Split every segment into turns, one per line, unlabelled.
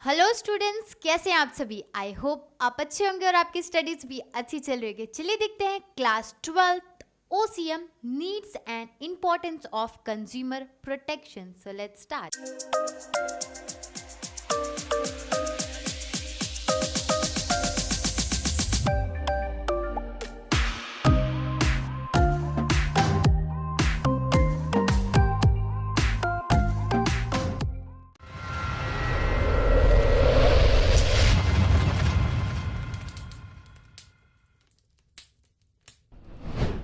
Hello students, कैसे हैं आप सभी। आई होप आप अच्छे होंगे और आपकी स्टडीज भी अच्छी चल रही होगी। चलिए देखते हैं class 12th OCM needs and importance of consumer protection. So let's start.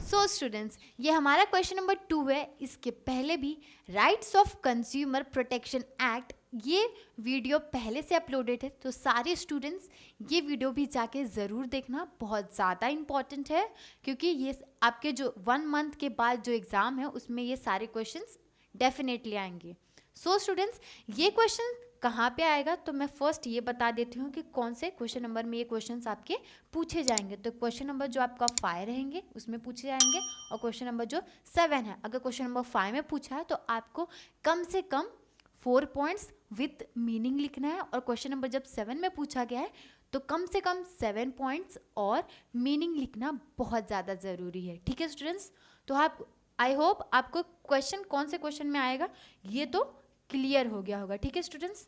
So students, ये हमारा क्वेश्चन नंबर 2 है। इसके पहले भी rights of consumer protection act ये वीडियो पहले से अपलोडेड है, तो सारे स्टूडेंट्स ये वीडियो भी जाके ज़रूर देखना, बहुत ज़्यादा इम्पॉर्टेंट है क्योंकि ये आपके जो 1 मंथ के बाद जो एग्ज़ाम है उसमें ये सारे क्वेश्चंस डेफिनेटली आएंगे। सो स्टूडेंट्स, ये क्वेश्चन कहाँ पे आएगा तो मैं फर्स्ट ये बता देती हूँ कि कौन से क्वेश्चन नंबर में ये क्वेश्चंस आपके पूछे जाएंगे। तो क्वेश्चन नंबर जो आपका 5 रहेंगे उसमें पूछे जाएंगे, और क्वेश्चन नंबर जो 7 है, अगर क्वेश्चन नंबर 5 में पूछा है तो आपको कम से कम 4 पॉइंट्स विथ मीनिंग लिखना है, और क्वेश्चन नंबर जब 7 में पूछा गया है तो कम से कम 7 पॉइंट्स और मीनिंग लिखना बहुत ज़्यादा ज़रूरी है। ठीक है स्टूडेंट्स, तो आप आई होप आपको क्वेश्चन कौन से क्वेश्चन में आएगा ये तो क्लियर हो गया होगा। ठीक है स्टूडेंट्स।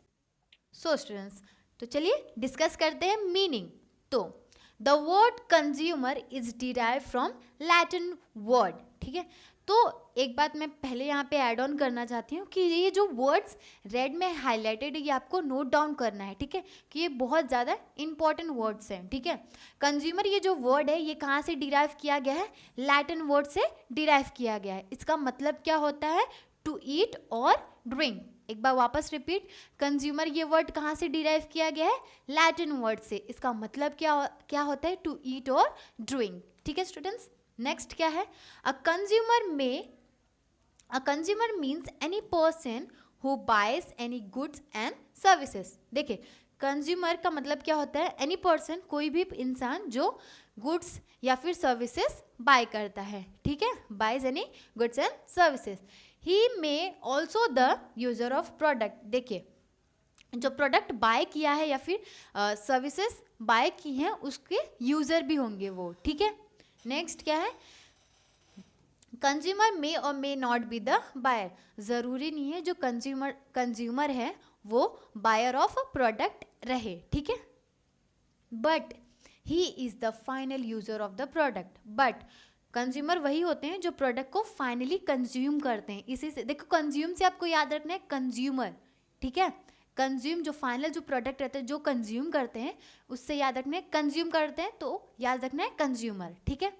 सो स्टूडेंट्स, तो चलिए डिस्कस करते हैं मीनिंग। तो the word consumer is derive from Latin word. ठीक है, तो एक बात मैं पहले यहाँ पे ऐड ऑन करना चाहती हूँ कि ये जो वर्ड्स रेड में हाईलाइटेड है ये आपको नोट डाउन करना है। ठीक है, कि ये बहुत ज़्यादा इंपॉर्टेंट वर्ड्स हैं। ठीक है, कंज्यूमर ये जो वर्ड है ये कहाँ से डिराइव किया गया है, लैटिन वर्ड से डिराइव किया गया है। इसका मतलब क्या होता है, टू ईट और ड्रिंक। एक बार वापस रिपीट, कंज्यूमर ये वर्ड कहाँ से डिराइव किया गया है, लैटिन वर्ड से। इसका मतलब क्या होता है, टू ईट और ड्रिंक। ठीक है स्टूडेंट्स, नेक्स्ट क्या है, a consumer means any person who buys any goods and services. देखिए, कंज्यूमर का मतलब क्या होता है, एनी पर्सन, कोई भी इंसान जो गुड्स या फिर सर्विसेज बाय करता है। ठीक है, buys any goods and services. He may also the user of product. देखिए, जो प्रोडक्ट बाय किया है या फिर सर्विसेज बाय की हैं उसके यूजर भी होंगे वो। ठीक है, नेक्स्ट क्या है, कंज्यूमर मे और may not be the buyer. ज़रूरी नहीं है जो कंज्यूमर है वो बायर ऑफ प्रोडक्ट रहे। ठीक है, but he is the final user of the product. But consumer वही होते हैं जो प्रोडक्ट को फाइनली कंज्यूम करते हैं। इसी से देखो, कंज्यूम से आपको याद रखना है कंज्यूमर। ठीक है, कंज्यूम जो फाइनल जो प्रोडक्ट रहते हैं जो कंज्यूम करते हैं उससे याद रखना है कंज्यूम करते हैं, तो याद रखना है कंज्यूमर। ठीक है,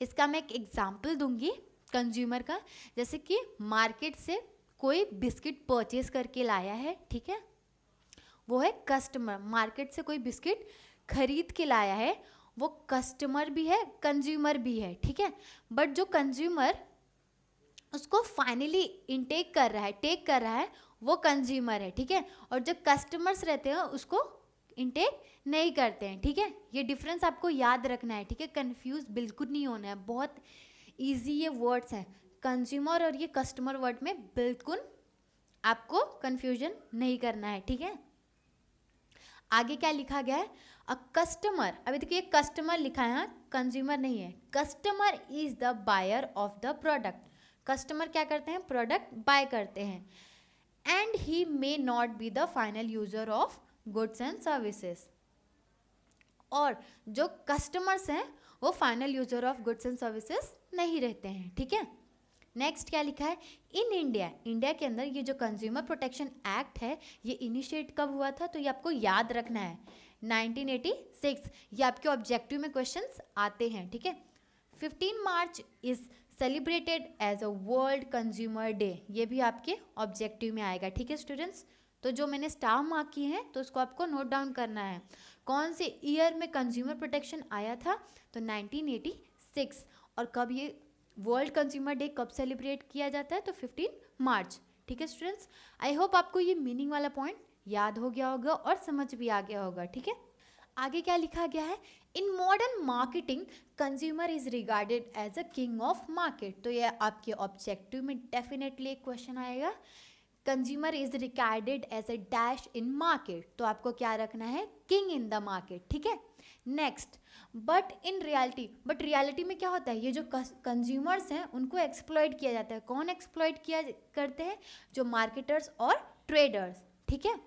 इसका मैं एक एग्जाम्पल दूंगी कंज्यूमर का। जैसे कि मार्केट से कोई बिस्किट परचेज करके लाया है, ठीक है, वो है कस्टमर। मार्केट से कोई बिस्किट खरीद के लाया है, वो कस्टमर भी है कंज्यूमर भी है। ठीक है, बट जो कंज्यूमर उसको फाइनली टेक कर रहा है वो कंज्यूमर है। ठीक है, और जो कस्टमर्स रहते हैं उसको इनटेक नहीं करते हैं। ठीक है, ये डिफरेंस आपको याद रखना है। ठीक है, कंफ्यूज बिल्कुल नहीं होना है, बहुत इजी ये वर्ड्स हैं। कंज्यूमर और ये कस्टमर वर्ड में बिल्कुल आपको कंफ्यूजन नहीं करना है। ठीक है, आगे क्या लिखा गया है, अ कस्टमर। अभी देखिए कस्टमर लिखा है, कंज्यूमर नहीं है। Customer is the buyer of the product. Customer क्या करते हैं, प्रोडक्ट बाय करते हैं। And he may not be the final user of goods and services. और जो कस्टमर्स हैं वो final user of goods and services नहीं रहते हैं। ठीक है, नेक्स्ट क्या लिखा है, इन इंडिया के अंदर ये जो कंज्यूमर प्रोटेक्शन एक्ट है ये इनिशिएट कब हुआ था, तो ये आपको याद रखना है 1986। ये आपके ऑब्जेक्टिव में क्वेश्चंस आते हैं। ठीक है, 15 March is celebrated as a world consumer day, ये भी आपके ऑब्जेक्टिव में आएगा। ठीक है स्टूडेंट्स, तो जो मैंने स्टार मार्क किए हैं तो उसको आपको नोट डाउन करना है। कौन से ईयर में कंज्यूमर प्रोटेक्शन आया था, तो 1986। और कब ये वर्ल्ड कंज्यूमर डे कब सेलिब्रेट किया जाता है, तो 15 मार्च। ठीक है स्टूडेंट्स, आई होप आपको ये मीनिंग वाला पॉइंट याद हो गया होगा और समझ भी आ गया होगा। ठीक है, आगे क्या लिखा गया है, in modern marketing consumer is regarded as a king of market. तो ये आपके ऑब्जेक्टिव में डेफिनेटली एक क्वेश्चन आएगा, consumer is regarded as a dash in market, तो आपको क्या रखना है, किंग इन द मार्केट, ठीक है। नेक्स्ट, बट रियलिटी में क्या होता है, ये जो कंज्यूमर्स हैं उनको एक्सप्लॉइट किया जाता है। कौन एक्सप्लॉइट किया करते हैं, जो मार्केटर्स और ट्रेडर्स, ठीक है।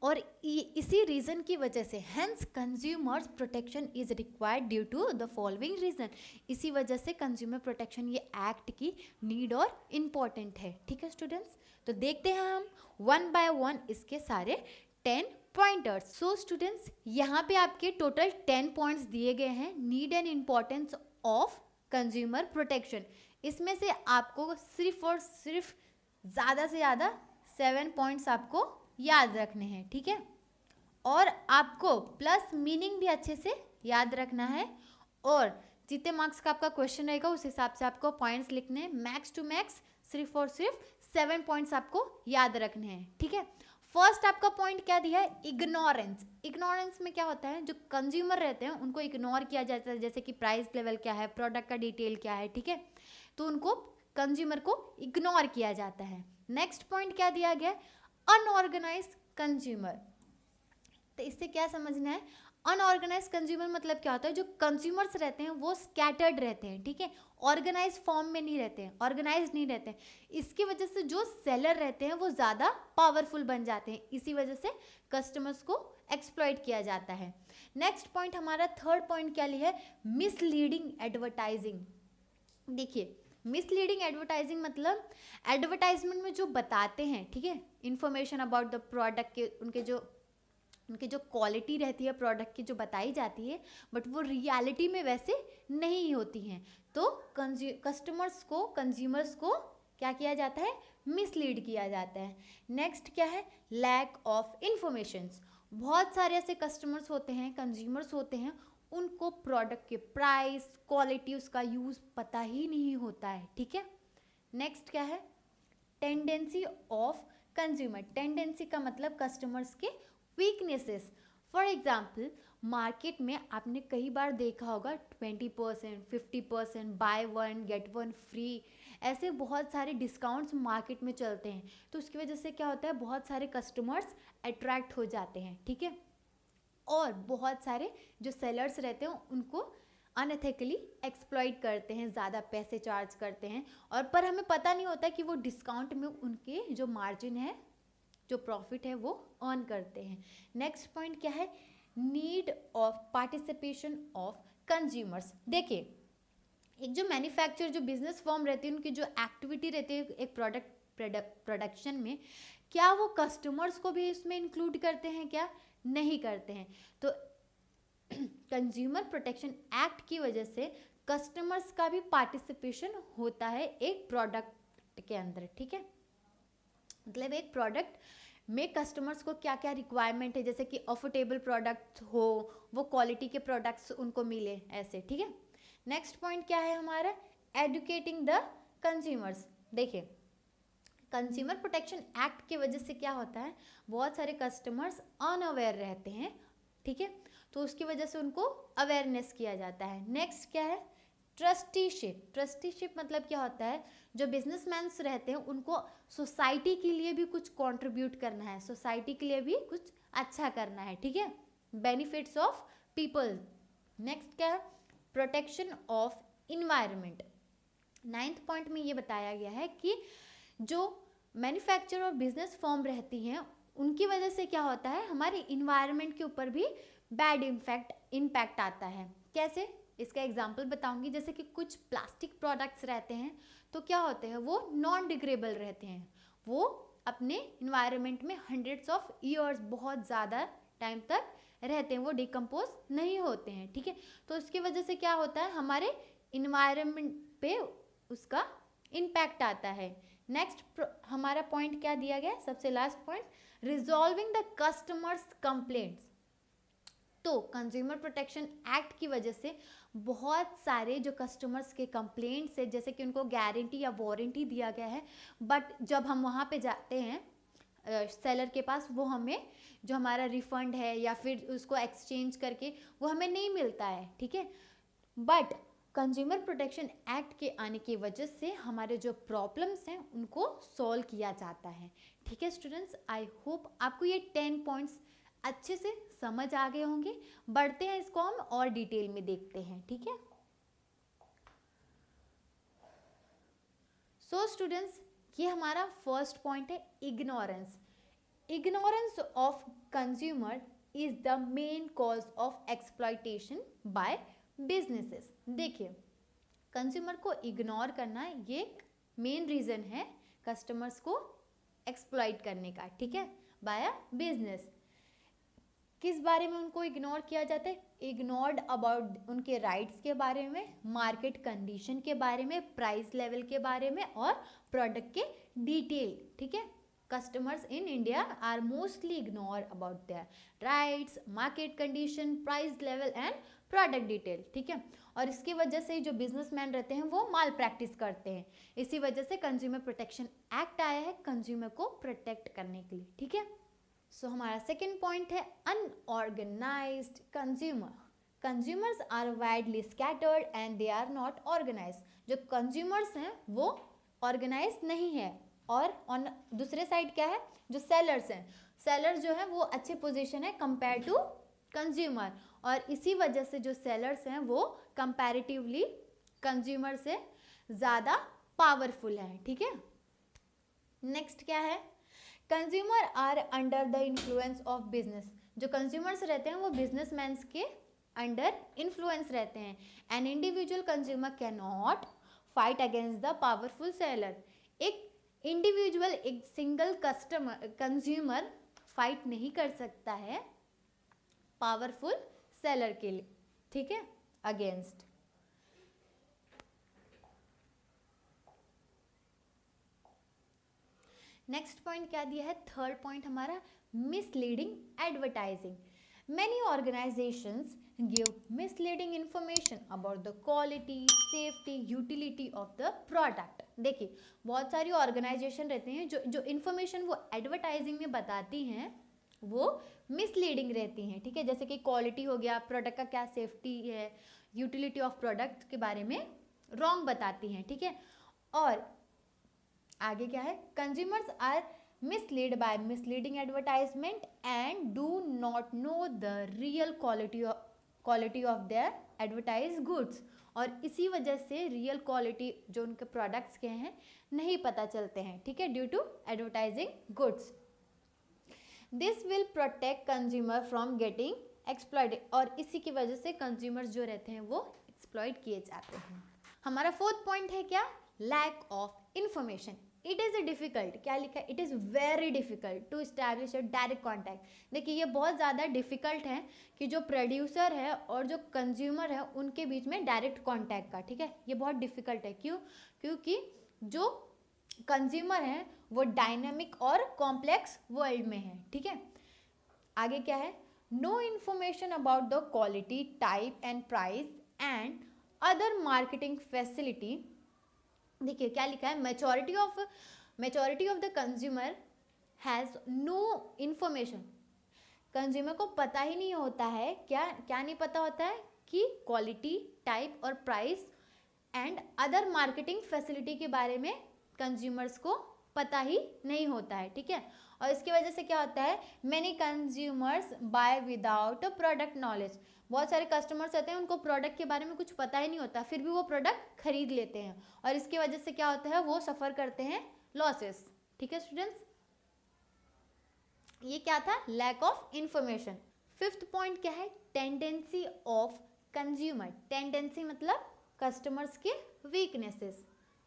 और इसी रीजन की वजह से hence consumers protection is required due to the following reason, इसी वजह से कंज्यूमर प्रोटेक्शन ये एक्ट की नीड और इम्पॉर्टेंट है, ठीक है स्टूडेंट्स। तो देखते हैं हम वन बाय वन इसके सारे 10 पॉइंटर्स। सो स्टूडेंट्स, यहाँ पे आपके टोटल 10 पॉइंट्स दिए गए हैं, need and importance of consumer protection. इसमें से आपको सिर्फ और सिर्फ ज़्यादा से ज़्यादा 7 पॉइंट्स आपको याद रखने हैं, ठीक है। और आपको प्लस मीनिंग भी अच्छे से याद रखना है, और जितने मार्क्स का आपका क्वेश्चन रहेगा उस हिसाब से आपको पॉइंट्स लिखने हैं। मैक्स टू मैक्स सिर्फ और सिर्फ 7 पॉइंट्स आपको याद रखने हैं, ठीक है। फर्स्ट आपका पॉइंट क्या दिया है, इग्नोरेंस। इग्नोरेंस में क्या होता है, जो कंज्यूमर रहते हैं उनको इग्नोर किया जाता है, जैसे कि प्राइस लेवल क्या है, प्रोडक्ट का डिटेल क्या है, ठीक है, तो उनको कंज्यूमर को इग्नोर किया जाता है। नेक्स्ट पॉइंट क्या दिया गया, अनऑर्गेनाइज कंज्यूमर। तो इससे क्या समझना है, अनऑर्गेनाइज कंज्यूमर मतलब क्या होता है, जो कंज्यूमर्स रहते हैं वो स्कैटर्ड रहते हैं, ठीक है, ऑर्गेनाइज फॉर्म में नहीं रहते हैं, ऑर्गेनाइज नहीं रहते हैं। इसकी वजह से जो सेलर रहते हैं वो ज़्यादा पावरफुल बन जाते हैं, इसी वजह से कस्टमर्स को एक्सप्लॉइट किया जाता है। नेक्स्ट पॉइंट हमारा थर्ड पॉइंट क्या लिया है, मिसलीडिंग एडवर्टाइजिंग। देखिए, मिसलीडिंग एडवर्टाइजिंग मतलब एडवर्टाइजमेंट में जो बताते हैं, ठीक है, इंफॉर्मेशन अबाउट द प्रोडक्ट के, उनके जो क्वालिटी रहती है प्रोडक्ट की जो बताई जाती है, बट वो रियलिटी में वैसे नहीं होती हैं, तो कस्टमर्स को, कंज्यूमर्स को क्या किया जाता है, मिसलीड किया जाता है। नेक्स्ट क्या है, लैक ऑफ इंफॉर्मेशंस। बहुत सारे ऐसे कस्टमर्स होते हैं, कंज्यूमर्स होते हैं, उनको प्रोडक्ट के प्राइस, क्वालिटी, उसका यूज़ पता ही नहीं होता है, ठीक है। नेक्स्ट क्या है, टेंडेंसी ऑफ कंज्यूमर। टेंडेंसी का मतलब कस्टमर्स के वीकनेसेस। फॉर एग्जाम्पल, मार्केट में आपने कई बार देखा होगा 20%, 50%, by one get one free, ऐसे बहुत सारे डिस्काउंट्स मार्केट में चलते हैं, तो उसकी वजह से क्या होता है, बहुत सारे कस्टमर्स अट्रैक्ट हो जाते हैं, ठीक है। और बहुत सारे जो सेलर्स रहते हैं उनको अनएथिकली एक्सप्लॉइट करते हैं, ज़्यादा पैसे चार्ज करते हैं, और पर हमें पता नहीं होता कि वो डिस्काउंट में उनके जो मार्जिन है, जो प्रॉफिट है, वो अर्न करते हैं। नेक्स्ट पॉइंट क्या है, need of participation of consumers. देखिए, एक जो मैन्युफैक्चर, जो बिजनेस फर्म रहती है, उनकी जो एक्टिविटी रहती है एक प्रोडक्शन में, क्या वो कस्टमर्स को भी इसमें इंक्लूड करते हैं, क्या नहीं करते हैं। तो कंज्यूमर प्रोटेक्शन एक्ट की वजह से कस्टमर्स का भी पार्टिसिपेशन होता है एक प्रोडक्ट के अंदर, ठीक है। मतलब एक प्रोडक्ट में कस्टमर्स को क्या क्या रिक्वायरमेंट है, जैसे कि अफोर्डेबल प्रोडक्ट हो, वो क्वालिटी के प्रोडक्ट्स उनको मिले, ऐसे, ठीक है। नेक्स्ट पॉइंट क्या है हमारा, एडुकेटिंग द कंज्यूमर्स। देखिए, कंज्यूमर प्रोटेक्शन एक्ट की वजह से क्या होता है, बहुत सारे कस्टमर्स अनअवेयर रहते हैं, ठीक है, तो उसकी वजह से उनको अवेयरनेस किया जाता है। नेक्स्ट क्या है, ट्रस्टीशिप। ट्रस्टीशिप मतलब क्या होता है, जो बिजनेसमैन्स रहते हैं उनको सोसाइटी के लिए भी कुछ कंट्रीब्यूट करना है, सोसाइटी के लिए भी कुछ अच्छा करना है, ठीक है, बेनिफिट्स ऑफ पीपल। नेक्स्ट क्या है, protection of environment. 9th point में ये बताया गया है कि जो मैन्युफैक्चर और बिजनेस फर्म रहती हैं उनकी वजह से क्या होता है, हमारे इन्वायरमेंट के ऊपर भी बैड इम्पैक्ट आता है। कैसे, इसका एग्जांपल बताऊंगी। जैसे कि कुछ प्लास्टिक प्रोडक्ट्स रहते हैं तो क्या होते हैं, वो नॉन डिग्रेडेबल रहते हैं, वो अपने इन्वायरमेंट में हंड्रेड्स ऑफ ईयर्स, बहुत ज़्यादा टाइम तक रहते हैं, वो डिकम्पोज नहीं होते हैं, ठीक है। तो उसकी वजह से क्या होता है, हमारे इन्वायरमेंट पे उसका इम्पैक्ट आता है। नेक्स्ट हमारा पॉइंट क्या दिया गया, सबसे last point, resolving the customers complaints. तो कंज्यूमर प्रोटेक्शन एक्ट की वजह से बहुत सारे जो कस्टमर्स के कंप्लेंट्स है, जैसे कि उनको गारंटी या वारंटी दिया गया है, बट जब हम वहाँ पे जाते हैं सेलर के पास, वो हमें जो हमारा रिफंड है या फिर उसको एक्सचेंज करके वो हमें नहीं मिलता है, ठीक है। बट कंज्यूमर प्रोटेक्शन एक्ट के आने की वजह से हमारे जो प्रॉब्लम्स हैं उनको सॉल्व किया जाता है। ठीक है स्टूडेंट्स, आई होप आपको ये 10 पॉइंट्स अच्छे से समझ आ गए होंगे। बढ़ते हैं, इसको हम और डिटेल में देखते हैं। ठीक है, सो स्टूडेंट्स, ये हमारा फर्स्ट पॉइंट है, ignorance. Ignorance of consumer is the main cause of exploitation bye businesses. देखिए, कंज्यूमर को इग्नोर करना ये मेन रीजन है कस्टमर्स को एक्सप्लॉइट करने का। ठीक है, बाय अ बिजनेस। किस बारे में उनको इग्नोर किया जाता है? इग्नोर्ड अबाउट उनके राइट्स के बारे में, मार्केट कंडीशन के बारे में, प्राइस लेवल के बारे में और प्रोडक्ट के डिटेल। ठीक है, customers in India are mostly ignore about their rights, market condition, price level and product detail। ठीक है, और इसकी वजह से जो बिजनेसमैन रहते हैं वो माल प्रैक्टिस करते हैं। इसी वजह से कंज्यूमर प्रोटेक्शन एक्ट आया है कंज्यूमर को प्रोटेक्ट करने के लिए। ठीक है, सो हमारा सेकेंड पॉइंट है unorganised consumer. Consumers are widely scattered and they are not organised. जो कंज्यूमर्स हैं वो ऑर्गेनाइज नहीं है। और ऑन दूसरे साइड क्या है, जो सेलर्स हैं, सेलर्स जो है वो अच्छे पोजीशन है कंपेयर टू कंज्यूमर, और इसी वजह से जो सेलर्स हैं वो कंपैरेटिवली कंज्यूमर से ज़्यादा पावरफुल हैं। ठीक है, नेक्स्ट क्या है, consumer are under the influence of business. जो कंज्यूमर्स रहते हैं वो बिजनेसमैन्स के अंडर इन्फ्लुएंस रहते हैं। An individual consumer can not fight against the powerful seller. एक इंडिविजुअल, एक सिंगल कंज्यूमर फाइट नहीं कर सकता है पावरफुल सेलर के लिए। ठीक है, अगेंस्ट। नेक्स्ट पॉइंट क्या दिया है, थर्ड पॉइंट हमारा, misleading advertising. Many organizations give misleading information about the quality, safety, utility of the product। देखिए, बहुत सारी ऑर्गेनाइजेशन रहते हैं जो इन्फॉर्मेशन वो एडवर्टाइजिंग में बताती हैं वो मिसलीडिंग रहती हैं। ठीक है, जैसे कि क्वालिटी हो गया, प्रोडक्ट का क्या सेफ्टी है, यूटिलिटी ऑफ प्रोडक्ट के बारे में रॉन्ग बताती हैं। ठीक है, और आगे क्या है, consumers are misled by misleading advertisement and do not know the real quality of their advertised goods। और इसी वजह से रियल क्वालिटी जो उनके प्रोडक्ट्स के हैं नहीं पता चलते हैं। ठीक है, due to advertising goods. This will protect consumer from getting exploited. और इसी की वजह से कंज्यूमर्स जो रहते हैं वो एक्सप्लॉइट किए जाते हैं। हमारा फोर्थ पॉइंट है क्या, lack of information. It is difficult, क्या लिखा है, it is very difficult to establish a direct contact. देखिए, ये बहुत ज़्यादा डिफिकल्ट है कि जो प्रोड्यूसर है और जो कंज्यूमर है उनके बीच में डायरेक्ट कॉन्टैक्ट का। ठीक है, ये बहुत डिफिकल्ट है। क्यों? क्योंकि जो कंज्यूमर है वो डायनामिक और कॉम्प्लेक्स वर्ल्ड में है। ठीक है, आगे क्या है, no information about the quality, type and price and other marketing facility. देखिए क्या लिखा है, majority of the consumer has no information. Consumer को पता ही नहीं होता है, क्या नहीं पता होता है कि क्वालिटी, टाइप और price and other marketing facility के बारे में कंज्यूमर्स को पता ही नहीं होता है। ठीक है, और इसकी वजह से क्या होता है, many consumers buy without product knowledge. बहुत सारे कस्टमर्स रहते हैं उनको प्रोडक्ट के बारे में कुछ पता ही नहीं होता, फिर भी वो प्रोडक्ट खरीद लेते हैं, और इसकी वजह से क्या होता है, वो सफ़र करते हैं लॉसेस। ठीक है स्टूडेंट्स, ये क्या था, lack of information. Fifth point क्या है, टेंडेंसी ऑफ कंज्यूमर। टेंडेंसी मतलब कस्टमर्स के वीकनेसेस।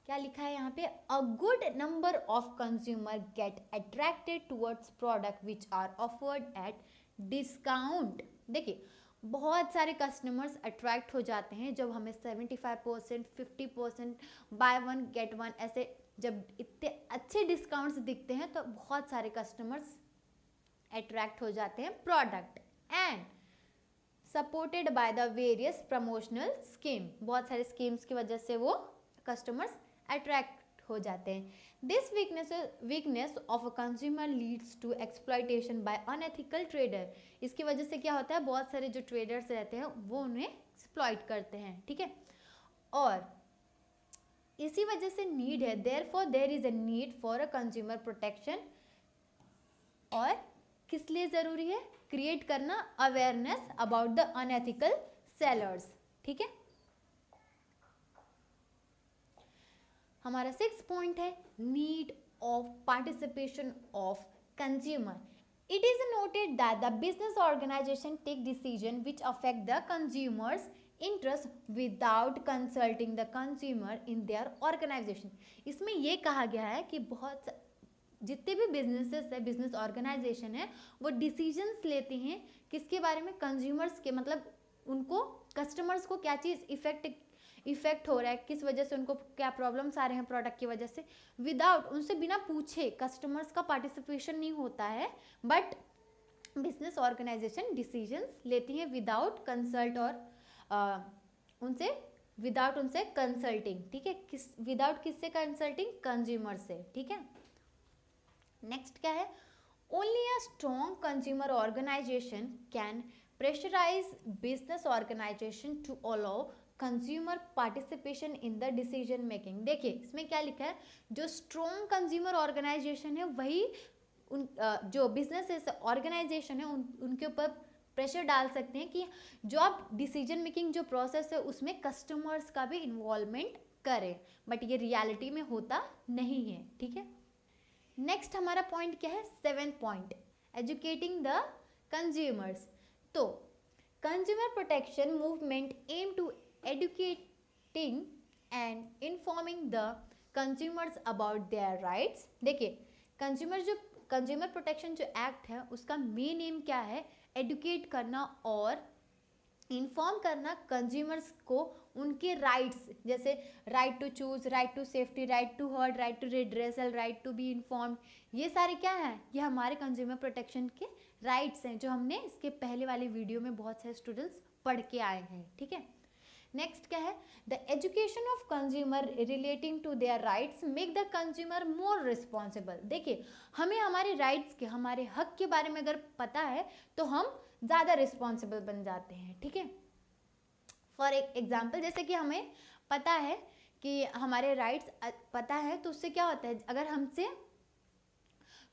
क्या लिखा है यहाँ पे, a good number of consumer get attracted towards product which are offered at discount. देखिए, बहुत सारे कस्टमर्स अट्रैक्ट हो जाते हैं जब हमें 75%, 50%, बाय वन गेट वन, ऐसे जब इतने अच्छे डिस्काउंट्स दिखते हैं तो बहुत सारे कस्टमर्स अट्रैक्ट हो जाते हैं product. And supported by the various promotional scheme. बहुत सारे स्कीम्स की वजह से वो कस्टमर्स अट्रैक्ट हो जाते हैं। This weakness of a consumer leads to exploitation by unethical trader. इसकी वजह से क्या होता है, बहुत सारे जो ट्रेडर्स रहते हैं वो उन्हें एक्सप्लॉइट करते हैं। ठीक है, और इसी वजह से नीड है, therefore there is a need for a consumer protection. और किस लिए जरूरी है? क्रिएट करना awareness about the unethical sellers. ठीक है, हमारा 6 पॉइंट है need of participation of consumer. It is noted that the business organisation take decision which affect the consumers interest without consulting the consumer in their organisation. इसमें यह कहा गया है कि बहुत जितने भी बिजनेसेस है, बिजनेस ऑर्गेनाइजेशन है, वो डिसीजंस लेते हैं किसके बारे में? कंज्यूमर्स के, मतलब उनको कस्टमर्स को क्या चीज़ इफेक्ट हो रहा है, किस वजह से उनको क्या प्रॉब्लम्स आ रहे हैं प्रोडक्ट की वजह से, विदाउट, उनसे बिना पूछे कस्टमर्स का पार्टिसिपेशन नहीं होता है, बट बिजनेस ऑर्गेनाइजेशन डिसीजंस लेती है विदाउट कंसल्ट और उनसे विदाउट उनसे कंसल्टिंग। ठीक है, विदाउट किससे कंसल्टिंग? कंज्यूमर से। ठीक है, नेक्स्ट क्या है? Only a strong consumer organisation can pressurise business organisation to allow consumer participation in the decision making. देखिए इसमें क्या लिखा है, जो स्ट्रॉन्ग कंज्यूमर ऑर्गेनाइजेशन है वही जो बिजनेस ऑर्गेनाइजेशन है उनके ऊपर प्रेशर डाल सकते हैं कि जो आप डिसीजन मेकिंग जो प्रोसेस है उसमें कस्टमर्स का भी इन्वॉल्वमेंट करें, बट ये रियलिटी में होता नहीं है। ठीक है, नेक्स्ट हमारा पॉइंट क्या है? 7th point, educating the consumers. तो consumer protection movement aim to educating and informing the consumers about their rights. देखिए कंज्यूमर प्रोटेक्शन जो एक्ट है उसका मेन एम क्या है? एडुकेट करना और इन्फॉर्म करना कंज्यूमर्स को उनके राइट्स, जैसे right to choose, right to safety, right to heard, right to redressal, right to be informed, ये सारे क्या हैं? ये हमारे कंज्यूमर प्रोटेक्शन के राइट्स हैं जो हमने इसके पहले वाले वीडियो में बहुत सारे स्टूडेंट्स पढ़ के आए हैं। ठीक है, नेक्स्ट क्या है? The education of consumer relating to their rights make the consumer more responsible. देखिए हमें हमारे राइट्स के, हमारे हक के बारे में अगर पता है तो हम ज़्यादा रिस्पॉन्सिबल बन जाते हैं। ठीक है, फॉर एग्जाम्पल जैसे कि हमें पता है कि हमारे राइट्स पता है तो उससे क्या होता है, अगर हमसे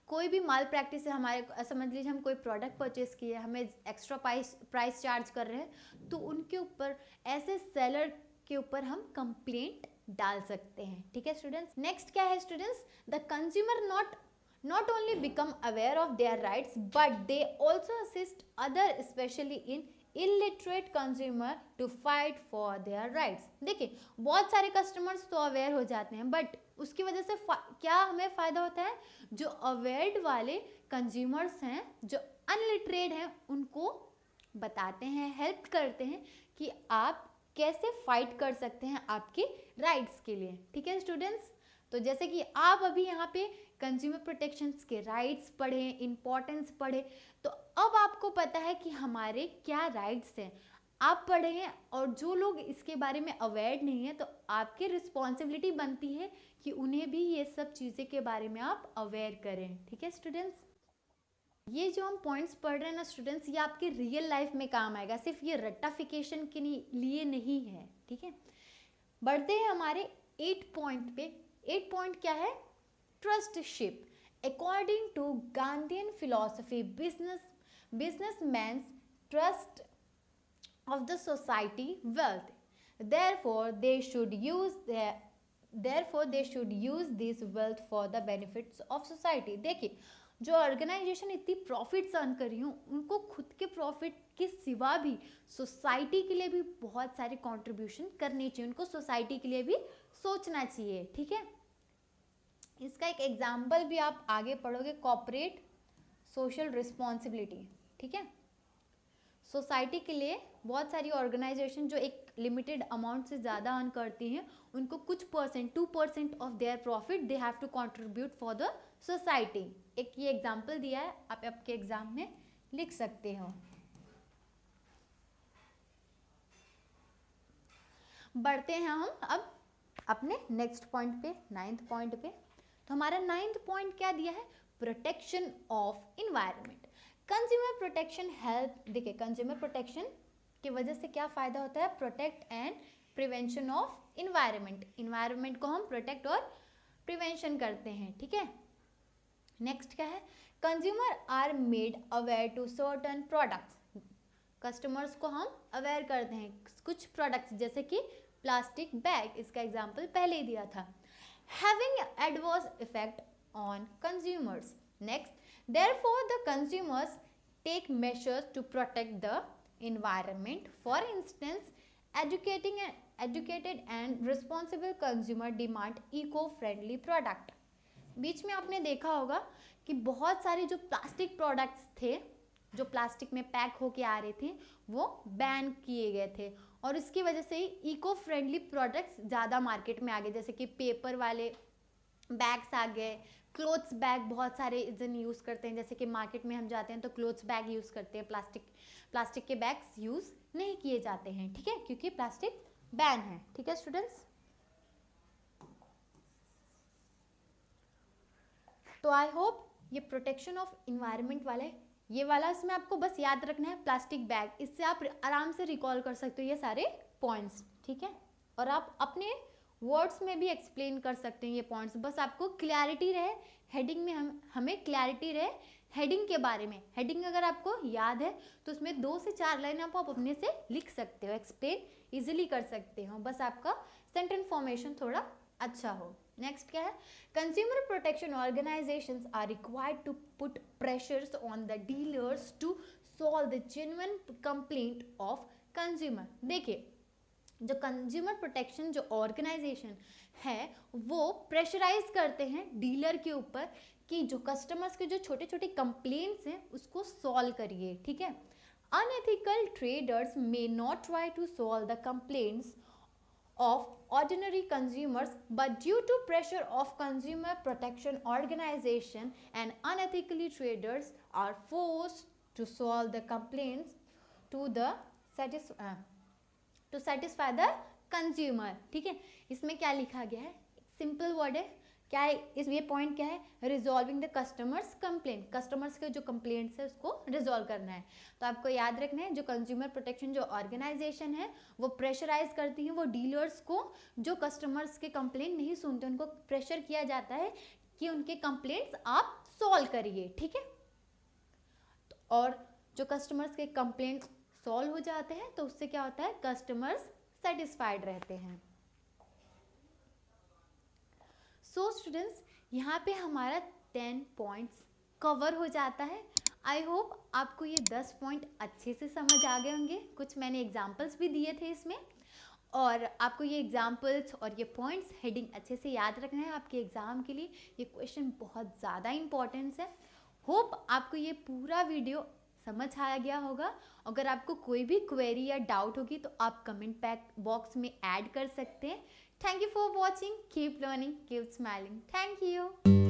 कोई भी माल प्रैक्टिस है, हमारे समझ लीजिए हम कोई प्रोडक्ट परचेज किए, हमें एक्स्ट्रा प्राइस चार्ज कर रहे हैं, तो उनके ऊपर, ऐसे सेलर के ऊपर हम कंप्लेंट डाल सकते हैं। ठीक है स्टूडेंट्स, नेक्स्ट क्या है students? The consumer not only become aware of their rights but they also assist other especially in illiterate consumer to fight for their rights। देखिए बहुत सारे कस्टमर्स तो अवेयर हो जाते हैं बट उसकी वजह से क्या हमें फ़ायदा होता है? जो अवेयर्ड वाले कंज्यूमर्स हैं, जो अनलिटरेट हैं, उनको बताते हैं, हेल्प करते हैं कि आप कैसे फाइट कर सकते हैं आपके राइट्स के लिए। ठीक है स्टूडेंट्स, तो जैसे कि आप अभी यहाँ पे कंज्यूमर प्रोटेक्शंस के राइट्स पढ़े, इम्पोर्टेंस पढ़े, तो अब आपको पता है कि हमारे क्या राइट्स हैं, आप पढ़े हैं। और जो लोग इसके बारे में अवेयर नहीं है तो आपकी रिस्पॉन्सिबिलिटी बनती है कि उन्हें भी ये सब चीज़ें के बारे में आप अवेयर करें। ठीक है स्टूडेंट्स, ये जो हम पॉइंट्स पढ़ रहे हैं ना स्टूडेंट्स, ये आपके रियल लाइफ में काम आएगा, सिर्फ ये रट्टाफिकेशन के लिए नहीं है। ठीक है, बढ़ते हैं हमारे 8 पॉइंट पे। 8 पॉइंट क्या है? Trusteeship. According to Gandhian philosophy, businessmen's trust of the society wealth, therefore they should use this wealth for the benefits of society। देखिए जो ऑर्गेनाइजेशन इतनी प्रॉफिट्स अर्न कर रही हूँ, उनको खुद के प्रॉफिट के सिवा भी सोसाइटी के लिए भी बहुत सारे कंट्रीब्यूशन करनी चाहिए, उनको सोसाइटी के लिए भी सोचना चाहिए। ठीक है, इसका एक एग्जाम्पल भी आप आगे पढ़ोगे, कॉर्पोरेट सोशल रिस्पॉन्सिबिलिटी। ठीक है, सोसाइटी के लिए बहुत सारी ऑर्गेनाइजेशन जो एक लिमिटेड अमाउंट से ज़्यादा अर्न करती हैं, उनको कुछ percent, 2% of their profit they have to contribute for the society. एक ये एग्जाम्पल दिया है, आप आपके एग्जाम में लिख सकते हो। बढ़ते हैं हम अब अपने नेक्स्ट पॉइंट पे, 9th पॉइंट पे। तो हमारा 9th पॉइंट क्या दिया है? Protection of environment. Consumer protection help, देखिए कंज्यूमर प्रोटेक्शन की वजह से क्या फ़ायदा होता है? Protect and prevention of environment, environment को हम प्रोटेक्ट और प्रिवेंशन करते हैं, ठीक है। नेक्स्ट क्या है, consumer are made aware to certain products, customers को हम अवेयर करते हैं कुछ प्रोडक्ट्स जैसे कि प्लास्टिक बैग, इसका एग्जांपल पहले ही दिया था। Having adverse effect on consumers, next therefore the consumers take measures to protect the environment, for instance educated and responsible consumer demand eco-friendly product। बीच में आपने देखा होगा कि बहुत सारे जो प्लास्टिक प्रोडक्ट्स थे जो प्लास्टिक में पैक होके आ रहे थे वो बैन किए गए थे और इसकी वजह से ही इको फ्रेंडली प्रोडक्ट्स ज़्यादा मार्केट में आ गए, जैसे कि पेपर वाले बैग्स आ गए, क्लोथ्स बैग बहुत सारे जन यूज़ करते हैं, जैसे कि मार्केट में हम जाते हैं तो क्लोथ्स बैग यूज़ करते हैं, प्लास्टिक के बैग्स यूज़ नहीं किए जाते हैं, ठीक है, क्योंकि प्लास्टिक बैन है, ठीक है स्टूडेंट्स। तो आई होप ये प्रोटेक्शन ऑफ इन्वायरमेंट वाले ये वाला इसमें आपको बस याद रखना है प्लास्टिक बैग, इससे आप आराम से रिकॉल कर सकते हो ये सारे पॉइंट्स, ठीक है, और आप अपने वर्ड्स में भी एक्सप्लेन कर सकते हैं ये पॉइंट्स, बस आपको क्लैरिटी रहे हेडिंग में, हमें क्लैरिटी रहे हेडिंग के बारे में। हेडिंग अगर आपको याद है तो उसमें 2 से 4 लाइन आप अपने से लिख सकते हो, एक्सप्लेन इजीली कर सकते हो, बस आपका सेंटेंस फॉर्मेशन थोड़ा अच्छा हो। नेक्स्ट क्या है, consumer protection organisations are required to put pressures on the dealers to solve the genuine complaint of consumer. देखिए जो कंज्यूमर प्रोटेक्शन जो ऑर्गेनाइजेशन है वो प्रेशराइज करते हैं डीलर के ऊपर कि जो कस्टमर्स के जो छोटे छोटे कंप्लेंट्स हैं उसको सॉल्व करिए, ठीक है। Unethical traders may not try to solve the complaints of ordinary consumers, but due to pressure of consumer protection organization and unethically traders are forced to solve the complaints to satisfy the consumer, ठीक है। इसमें क्या लिखा गया है, simple word है, क्या है इस ये पॉइंट क्या है, resolving the customers complaint, customers के जो कंप्लेंट्स है उसको रिजॉल्व करना है। तो आपको याद रखना है जो कंज्यूमर प्रोटेक्शन जो ऑर्गेनाइजेशन है वो प्रेशराइज करती है वो डीलर्स को, जो कस्टमर्स के कंप्लेंट नहीं सुनते उनको प्रेशर किया जाता है कि उनके कंप्लेंट्स आप सॉल्व करिए, ठीक है। और जो कस्टमर्स के कंप्लेंट्स सॉल्व हो जाते हैं तो उससे क्या होता है, कस्टमर्स सेटिस्फाइड रहते हैं। सो स्टूडेंट्स यहाँ पे हमारा 10 पॉइंट्स कवर हो जाता है। आई होप आपको ये 10 पॉइंट अच्छे से समझ आ गए होंगे, कुछ मैंने एग्जाम्पल्स भी दिए थे इसमें, और आपको ये एग्जाम्पल्स और ये पॉइंट्स हेडिंग अच्छे से याद रखना है आपके एग्ज़ाम के लिए। ये क्वेश्चन बहुत ज़्यादा इंपॉर्टेंस है। होप आपको ये पूरा वीडियो समझ आ गया होगा। अगर आपको कोई भी क्वेरी या डाउट होगी तो आप कमेंट बॉक्स में ऐड कर सकते हैं। Thank you for watching. Keep learning, keep smiling. Thank you.